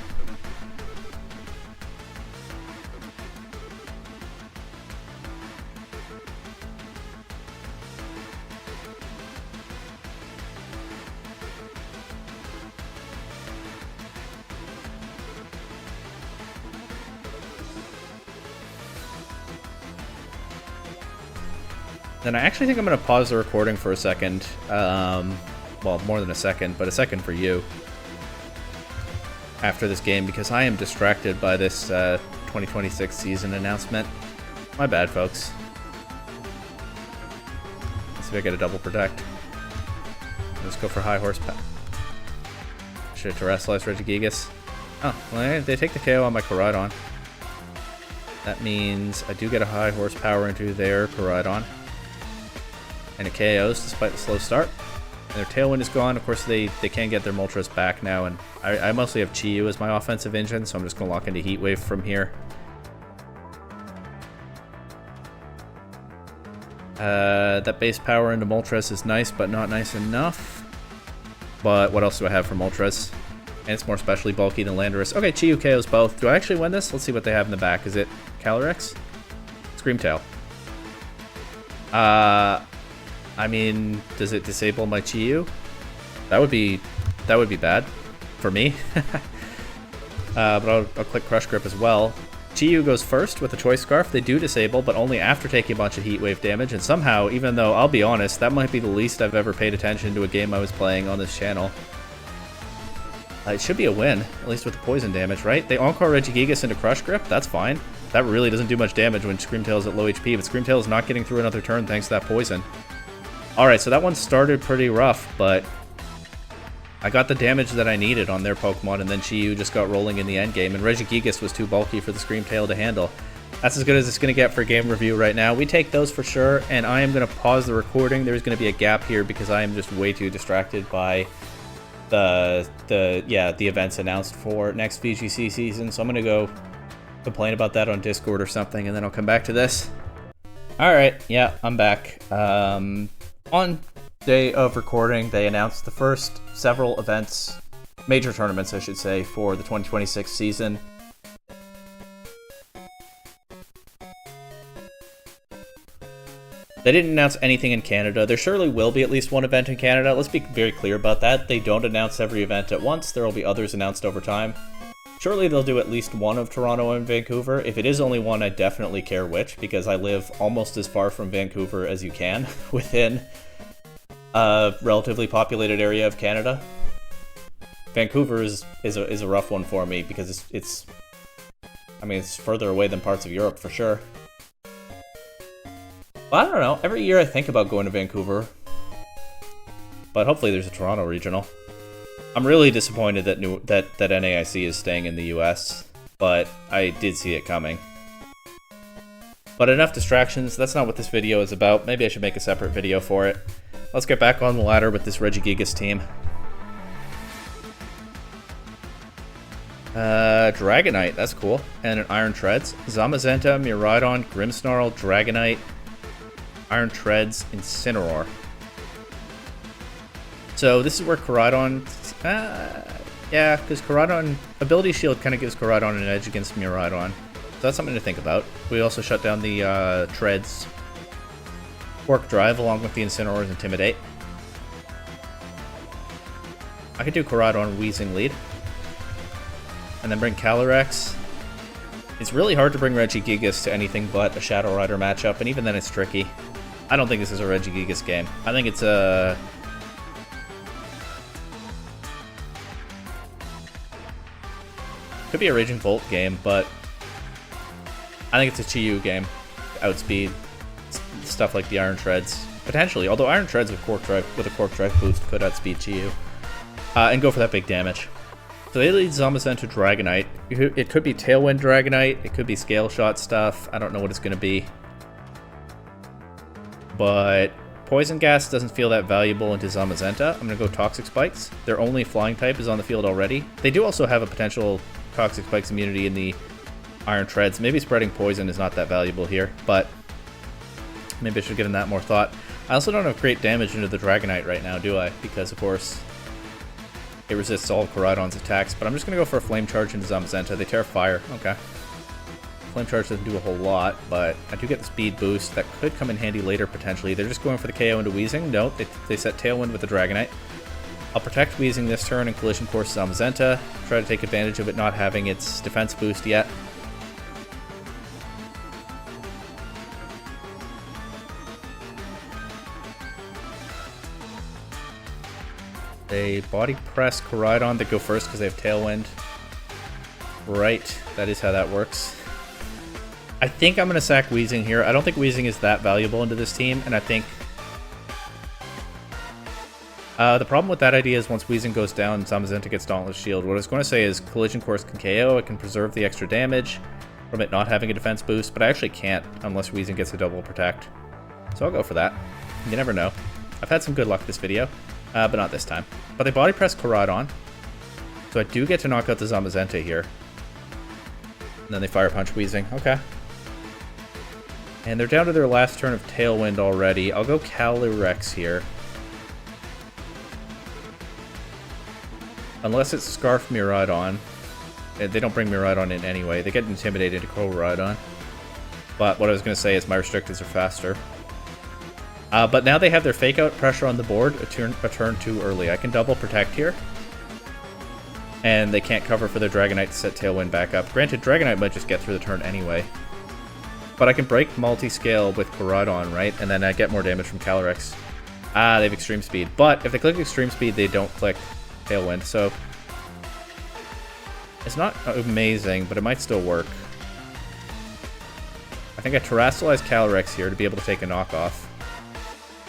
Then I actually think I'm going to pause the recording for a second. Well, more than a second, but a second for you. After this game, because I am distracted by this 2026 season announcement. My bad, folks. Let's see if I get a double protect. Let's go for high horsepower. Should I Terrastallize Regigigas? Oh, well, they take the KO on my Koraidon. That means I do get a high horsepower into their Koraidon. And it KOs despite the slow start. And their Tailwind is gone. Of course, they can get their Moltres back now. And I mostly have Chi-Yu as my offensive engine, so I'm just going to lock into Heat Wave from here. That base power into Moltres is nice, but not nice enough. But what else do I have for Moltres? And it's more specially bulky than Landorus. Okay, Chi-Yu KOs both. Do I actually win this? Let's see what they have in the back. Is it Calyrex? Screamtail. I mean, does it disable my Chi-Yu? That would be bad for me. But I'll click Crush Grip as well. Chi-Yu goes first with the Choice Scarf. They do disable, but only after taking a bunch of Heat Wave damage. And somehow, even though, I'll be honest, that might be the least I've ever paid attention to a game I was playing on this channel. It should be a win, at least with the poison damage, right? They Encore Regigigas into Crush Grip. That's fine. That really doesn't do much damage when Screamtail's at low HP, but Screamtail's not getting through another turn thanks to that poison. Alright, so that one started pretty rough, but I got the damage that I needed on their Pokemon, and then Chi-Yu just got rolling in the endgame, and Regigigas was too bulky for the Screamtail to handle. That's as good as it's going to get for game review right now. We take those for sure, and I am going to pause the recording. There's going to be a gap here because I am just way too distracted by the events announced for next VGC season, so I'm going to go complain about that on Discord or something, and then I'll come back to this. Alright, yeah, I'm back. On day of recording, they announced the first several events, major tournaments I should say, for the 2026 season. They didn't announce anything in Canada. There surely will be at least one event in Canada. Let's be very clear about that. They don't announce every event at once. There will be others announced over time. Surely they'll do at least one of Toronto and Vancouver. If it is only one, I definitely care which, because I live almost as far from Vancouver as you can within a relatively populated area of Canada. Vancouver is a rough one for me because it's further away than parts of Europe for sure. Well, I don't know. Every year I think about going to Vancouver, but hopefully there's a Toronto regional. I'm really disappointed that NAIC is staying in the US, but I did see it coming. But enough distractions. That's not what this video is about. Maybe I should make a separate video for it. Let's get back on the ladder with this Regigigas team. Dragonite, that's cool. And an Iron Treads. Zamazenta, Miraidon, Grimmsnarl, Dragonite, Iron Treads, Incineroar. So this is where Koraidon... yeah, because Koraidon... Ability Shield kind of gives Koraidon an edge against Miraidon. So that's something to think about. We also shut down the Treads Quark Drive along with the Incineroar's Intimidate. I could do Koraidon Weezing lead. And then bring Calyrex. It's really hard to bring Regigigas to anything but a Shadow Rider matchup, and even then it's tricky. I don't think this is a Regigigas game. I think it's a... Could be a Raging Bolt game, but I think it's a Chi-Yu game. Outspeed stuff like the Iron Treads. Potentially, although Iron Treads with a Quark Drive boost could outspeed Chi-Yu. And go for that big damage. So they lead Zamazenta to Dragonite. It could be Tailwind Dragonite, it could be Scale Shot stuff, I don't know what it's going to be. But Poison Gas doesn't feel that valuable into Zamazenta. I'm going to go Toxic Spikes. Their only Flying type is on the field already. They do also have a potential Toxic Spikes immunity in the Iron Treads. Maybe spreading Poison is not that valuable here, but maybe I should give that more thought. I also don't have great damage into the Dragonite right now, do I? Because, of course, it resists all Koraidon's attacks, but I'm just going to go for a Flame Charge into Zamazenta. They tear Fire. Okay. Flame Charge doesn't do a whole lot, but I do get the speed boost. That could come in handy later, potentially. They're just going for the KO into Weezing. Nope, they set Tailwind with the Dragonite. I'll protect Weezing this turn and Collision Course Zamazenta. Try to take advantage of it not having its defense boost yet. They Body Press Koraidon. They go first because they have Tailwind. Right, that is how that works. I think I'm going to sack Weezing here. I don't think Weezing is that valuable into this team, and I think... the problem with that idea is once Weezing goes down, Zamazenta gets Dauntless Shield. What I was going to say is Collision Course can KO, it can preserve the extra damage from it not having a defense boost, but I actually can't unless Weezing gets a double protect. So I'll go for that. You never know. I've had some good luck this video, but not this time. But they Body Press Koraidon, so I do get to knock out the Zamazenta here. And then they Fire Punch Weezing. Okay. And they're down to their last turn of Tailwind already. I'll go Calyrex here. Unless it's Scarf Miraidon. They don't bring Miraidon in anyway. They get intimidated to Koraidon. But what I was going to say is my restricteds are faster. But now they have their fake out pressure on the board a turn too early. I can double protect here. And they can't cover for their Dragonite to set Tailwind back up. Granted, Dragonite might just get through the turn anyway. But I can break multi-scale with Koraidon, right? And then I get more damage from Calyrex. Ah, they have Extreme Speed. But if they click Extreme Speed, they don't click Tailwind. So it's not amazing, but it might still work. I think I Terrasilize Calyrex here to be able to take a knockoff.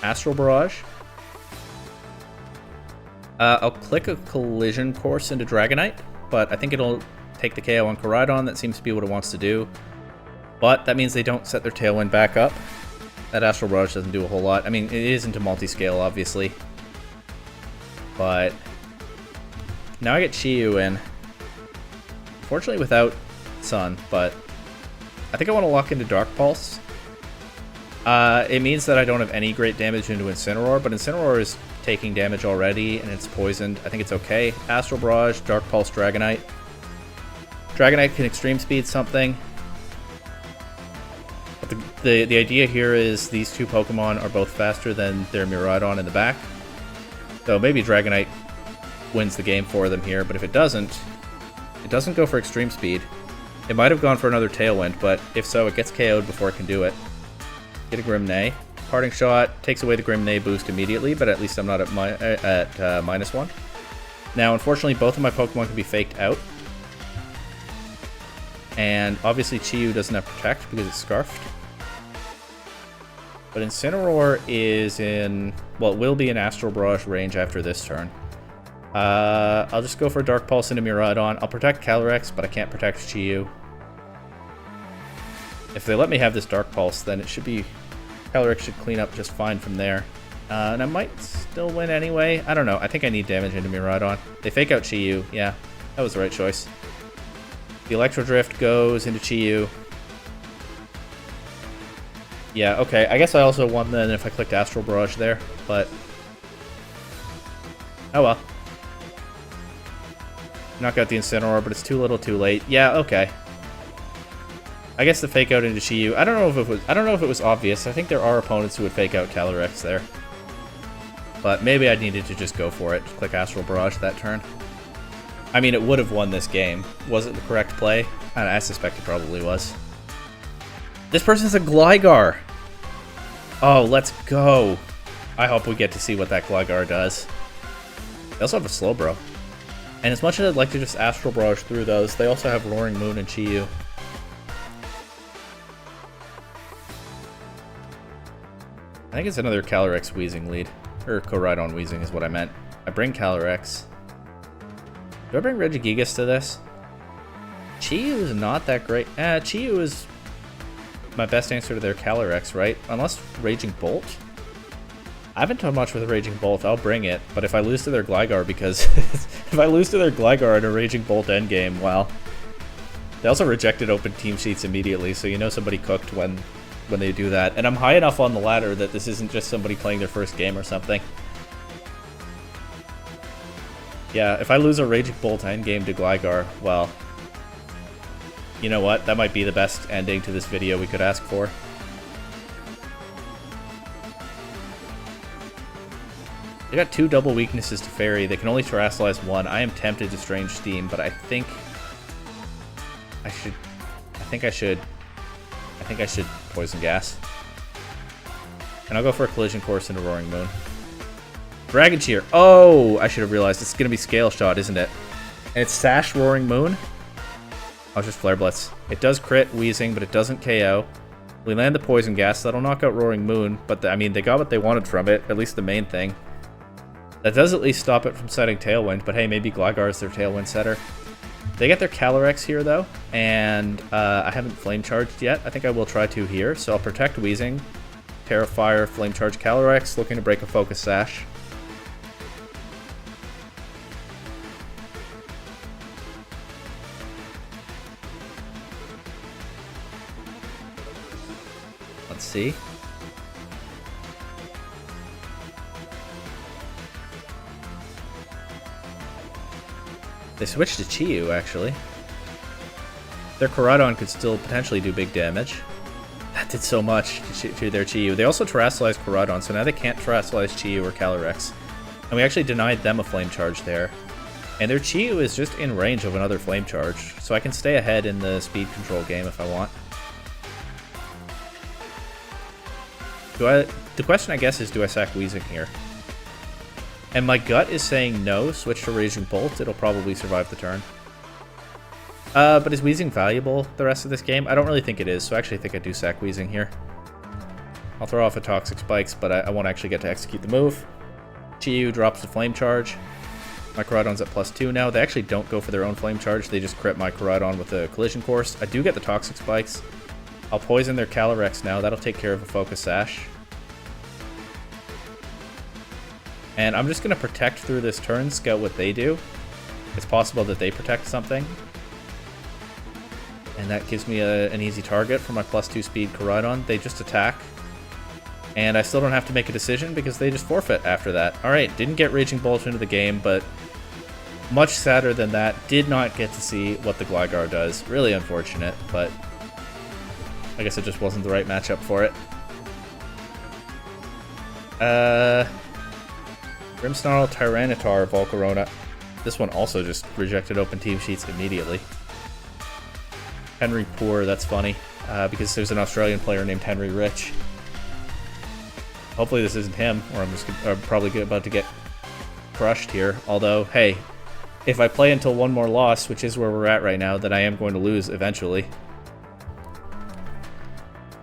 Astral Barrage. I'll click a Collision Course into Dragonite, but I think it'll take the KO on Koraidon. That seems to be what it wants to do. But that means they don't set their Tailwind back up. That Astral Barrage doesn't do a whole lot. I mean, it is into multi-scale, obviously. But now I get Chi-Yu in. Unfortunately without Sun, but I think I want to lock into Dark Pulse. It means that I don't have any great damage into Incineroar, but Incineroar is taking damage already, and it's poisoned. I think it's okay. Astral Barrage, Dark Pulse, Dragonite. Dragonite can Extreme Speed something. But the idea here is these two Pokemon are both faster than their Miraidon in the back. So maybe Dragonite wins the game for them here, but if it doesn't go for Extreme Speed. It might have gone for another Tailwind, but if so, it gets KO'd before it can do it. Get a Grimnay. Parting Shot takes away the Grimnay boost immediately, but at least I'm not at -1. Now, unfortunately, both of my Pokemon can be faked out. And obviously Chi-Yu doesn't have Protect because it's Scarfed. But Incineroar is in... well, it will be in Astral Barrage range after this turn. I'll just go for Dark Pulse into Miraidon. I'll protect Calyrex, but I can't protect Chi-Yu. If they let me have this Dark Pulse, then it should be... Calyrex should clean up just fine from there. And I might still win anyway. I don't know. I think I need damage into Miraidon. They fake out Chi-Yu. Yeah, that was the right choice. The Electro Drift goes into Chi-Yu. Yeah, okay. I guess I also won then if I clicked Astral Barrage there, but... oh well. Knock out the Incineroar, but it's too little too late. Yeah, okay. I guess the fake out into Chi-Yu. I don't know if it was obvious. I think there are opponents who would fake out Calyrex there. But maybe I needed to just go for it. Click Astral Barrage that turn. I mean, it would have won this game. Was it the correct play? I suspect it probably was. This person's a Gligar! Oh, let's go! I hope we get to see what that Gligar does. They also have a Slowbro. And as much as I'd like to just Astral Barrage through those, they also have Roaring Moon and Chi-Yu. I think it's another Calyrex Weezing lead. Or Koraidon Weezing is what I meant. I bring Calyrex. Do I bring Regigigas to this? Chi-Yu is not that great. Chi-Yu is my best answer to their Calyrex, right? Unless Raging Bolt? I haven't done much with Raging Bolt. I'll bring it. But if I lose to their Gligar because... if I lose to their Gligar in a Raging Bolt endgame, well... They also rejected open team sheets immediately, so you know somebody cooked when they do that. And I'm high enough on the ladder that this isn't just somebody playing their first game or something. Yeah, if I lose a Raging Bolt endgame to Gligar, well... you know what? That might be the best ending to this video we could ask for. They got two double weaknesses to Fairy. They can only Terrasilize one. I am tempted to Strange Steam, but I think I should Poison Gas. And I'll go for a Collision Course into Roaring Moon. Dragon Cheer. Oh, I should have realized it's going to be Scale Shot, isn't it? And it's Sash Roaring Moon. Oh, just Flare Blitz. It does crit Weezing, but it doesn't KO. We land the Poison Gas. That'll knock out Roaring Moon, but I mean, they got what they wanted from it, at least the main thing. That does at least stop it from setting Tailwind, but hey, maybe Gligar is their Tailwind setter. They get their Calyrex here, though, and I haven't Flame Charged yet. I think I will try to here, so I'll protect Weezing. Terrafire, Flame Charge Calyrex, looking to break a Focus Sash. Let's see. They switched to Chi-Yu, actually. Their Koraidon could still potentially do big damage. did so much to their Chi-Yu. They also terrestrialized Koraidon, so now they can't terrestrialize Chi-Yu or Calyrex. And we actually denied them a Flame Charge there. And their Chi-Yu is just in range of another Flame Charge, so I can stay ahead in the speed control game if I want. The question, I guess, is do I sack Weezing here? And my gut is saying no, switch to Raging Bolt, it'll probably survive the turn. But is Weezing valuable the rest of this game? I don't really think it is, so I actually think I do sack Weezing here. I'll throw off a Toxic Spikes, but I won't actually get to execute the move. Chi-Yu drops the Flame Charge. My Koraidon's at +2 now. They actually don't go for their own Flame Charge, they just crit my Koraidon with a Collision Course. I do get the Toxic Spikes. I'll poison their Calyrex now, that'll take care of a Focus Sash. And I'm just going to protect through this turn, scout what they do. It's possible that they protect something. And that gives me an easy target for my +2 speed Koraidon. They just attack. And I still don't have to make a decision because they just forfeit after that. Alright, didn't get Raging Bolt into the game, but much sadder than that. Did not get to see what the Gligar does. Really unfortunate, but I guess it just wasn't the right matchup for it. Grimmsnarl, Tyranitar, Volcarona. This one also just rejected open team sheets immediately. Henry Poor, that's funny, because there's an Australian player named Henry Rich. Hopefully this isn't him, or I'm probably about to get crushed here. Although, hey, if I play until one more loss, which is where we're at right now, then I am going to lose eventually.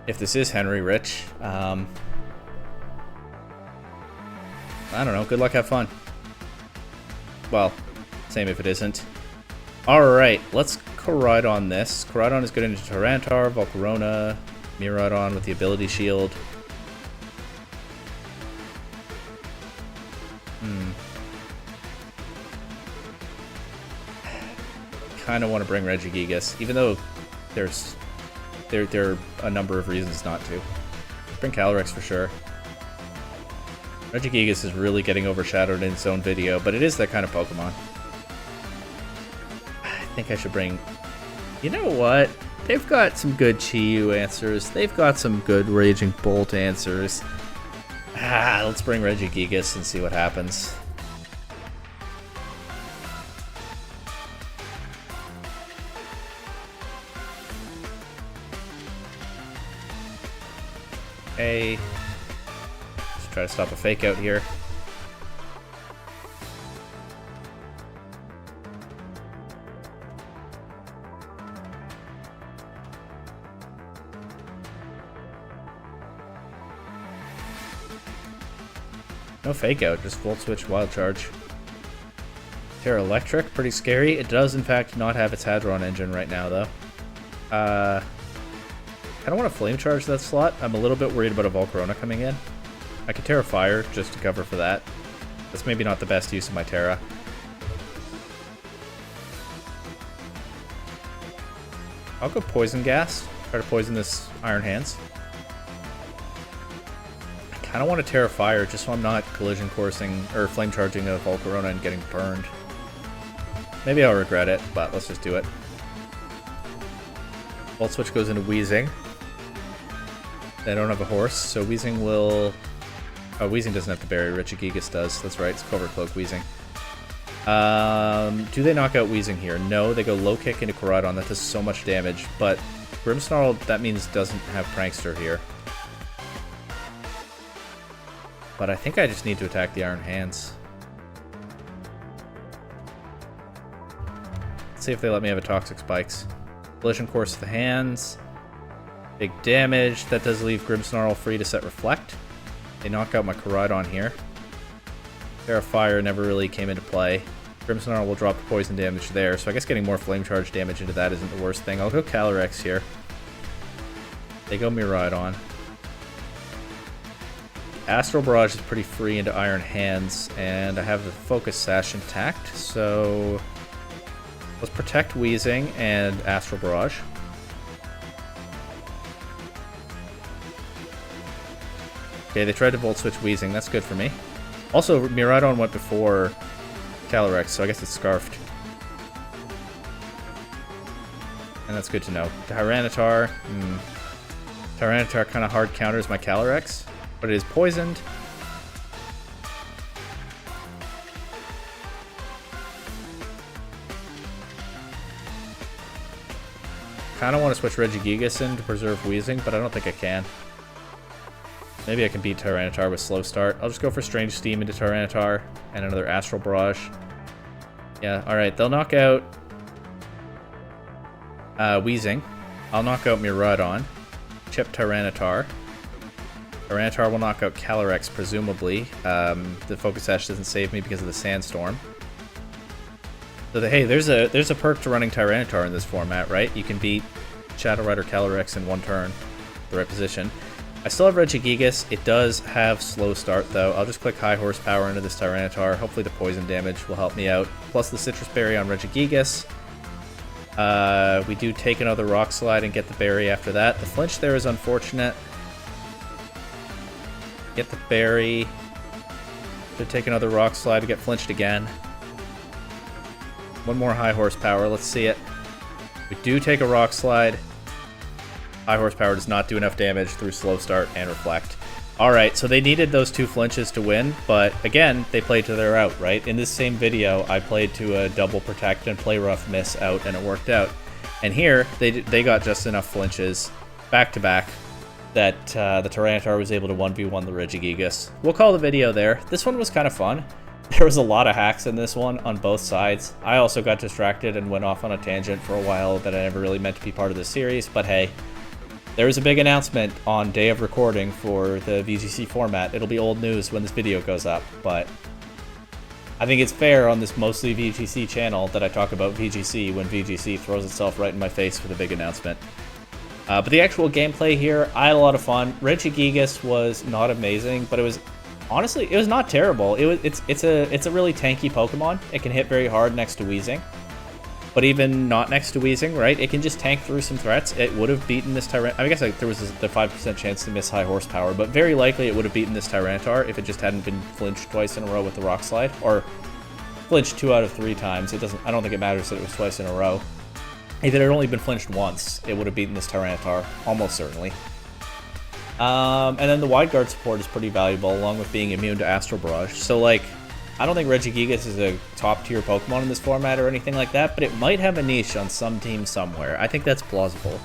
If this is Henry Rich, I don't know, good luck, have fun. Well, same if it isn't. Alright, let's Koraidon this. Koraidon is good into Tyranitar, Volcarona, Miraidon with the ability shield. Kind of want to bring Regigigas, even though there are a number of reasons not to. Bring Calyrex for sure. Regigigas is really getting overshadowed in its own video, but it is that kind of Pokemon. I think I should bring... You know what? They've got some good Chi-Yu answers. They've got some good Raging Bolt answers. Let's bring Regigigas and see what happens. Okay. Let's try to stop a fake out here. No fake out, just Volt Switch, Wild Charge. Terra Electric, pretty scary. It does in fact not have its Hadron engine right now though. I don't want to Flame Charge that slot. I'm a little bit worried about a Volcarona coming in. I could Terra Fire just to cover for that. That's maybe not the best use of my Terra. I'll go Poison Gas. Try to poison this Iron Hands. I kind of want to Terra Fire just so I'm not collision coursing or flame charging a Volcarona and getting burned. Maybe I'll regret it, but let's just do it. Volt Switch goes into Weezing. I don't have a horse, so Weezing will... Oh, Weezing doesn't have to bury, Regigigas does. That's right, it's Cover Cloak Weezing. Do they knock out Weezing here? No, they go Low Kick into Koraidon. That does so much damage, but Grimmsnarl, that means doesn't have Prankster here. But I think I just need to attack the Iron Hands. Let's see if they let me have a Toxic Spikes. Collision Course of the Hands. Big damage. That does leave Grimmsnarl free to set Reflect. They knock out my Koraidon here. Terra Fire never really came into play. Grimmsnarl will drop the poison damage there, so I guess getting more Flame Charge damage into that isn't the worst thing. I'll go Calyrex here. They go Miraidon. Astral Barrage is pretty free into Iron Hands, and I have the Focus Sash intact, so let's protect Weezing and Astral Barrage. Okay, they tried to Volt Switch Weezing. That's good for me. Also, Miraidon went before Calyrex, so I guess it's Scarfed. And that's good to know. Tyranitar. Tyranitar kind of hard counters my Calyrex, but it is poisoned. Kind of want to switch Regigigas in to preserve Wheezing, but I don't think I can. Maybe I can beat Tyranitar with Slow Start. I'll just go for Strange Steam into Tyranitar and another Astral Barrage. Yeah, alright, they'll knock out Wheezing. I'll knock out Miraidon. Chip Tyranitar. Tyranitar will knock out Calyrex, presumably. The Focus Sash doesn't save me because of the Sandstorm. So hey, there's a perk to running Tyranitar in this format, right? You can beat Shadow Rider Calyrex in one turn, the right position. I still have Regigigas. It does have Slow Start, though. I'll just click High Horsepower into this Tyranitar. Hopefully the poison damage will help me out. Plus the Citrus Berry on Regigigas. We do take another Rock Slide and get the berry after that. The flinch there is unfortunate. Get the berry. Should take another Rock Slide to get flinched again. One more High Horsepower. Let's see it. We do take a Rock Slide. High Horsepower does not do enough damage through Slow Start and Reflect. Alright, so they needed those 2 flinches to win, but again, they played to their out, right? In this same video, I played to a double protect and play rough miss out, and it worked out. And here, they got just enough flinches, back to back, that the Tyranitar was able to 1v1 the Regigigas. We'll call the video there. This one was kind of fun. There was a lot of hacks in this one on both sides. I also got distracted and went off on a tangent for a while that I never really meant to be part of this series, but hey. There was a big announcement on day of recording for the VGC format. It'll be old news when this video goes up, but I think it's fair on this mostly VGC channel that I talk about VGC when VGC throws itself right in my face with a big announcement. But the actual gameplay here, I had a lot of fun. Regigigas was not amazing, but it was honestly, it was not terrible. It's a really tanky Pokemon. It can hit very hard next to Wheezing. But even not next to Wheezing, right? It can just tank through some threats. It would have beaten this Tyranitar. I guess there was the 5% chance to miss High Horsepower, but very likely it would have beaten this Tyranitar if it just hadn't been flinched twice in a row with the Rock Slide. Or flinched 2 out of 3 times. I don't think it matters that it was twice in a row. If it had only been flinched once, it would have beaten this Tyranitar, almost certainly. And then the Wide Guard support is pretty valuable, along with being immune to Astral Barrage. So, like, I don't think Regigigas is a top-tier Pokemon in this format or anything like that, but it might have a niche on some team somewhere. I think that's plausible.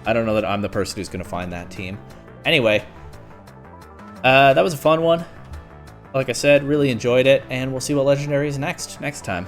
I don't know that I'm the person who's going to find that team. Anyway, that was a fun one. Like I said, really enjoyed it, and we'll see what Legendary is next time.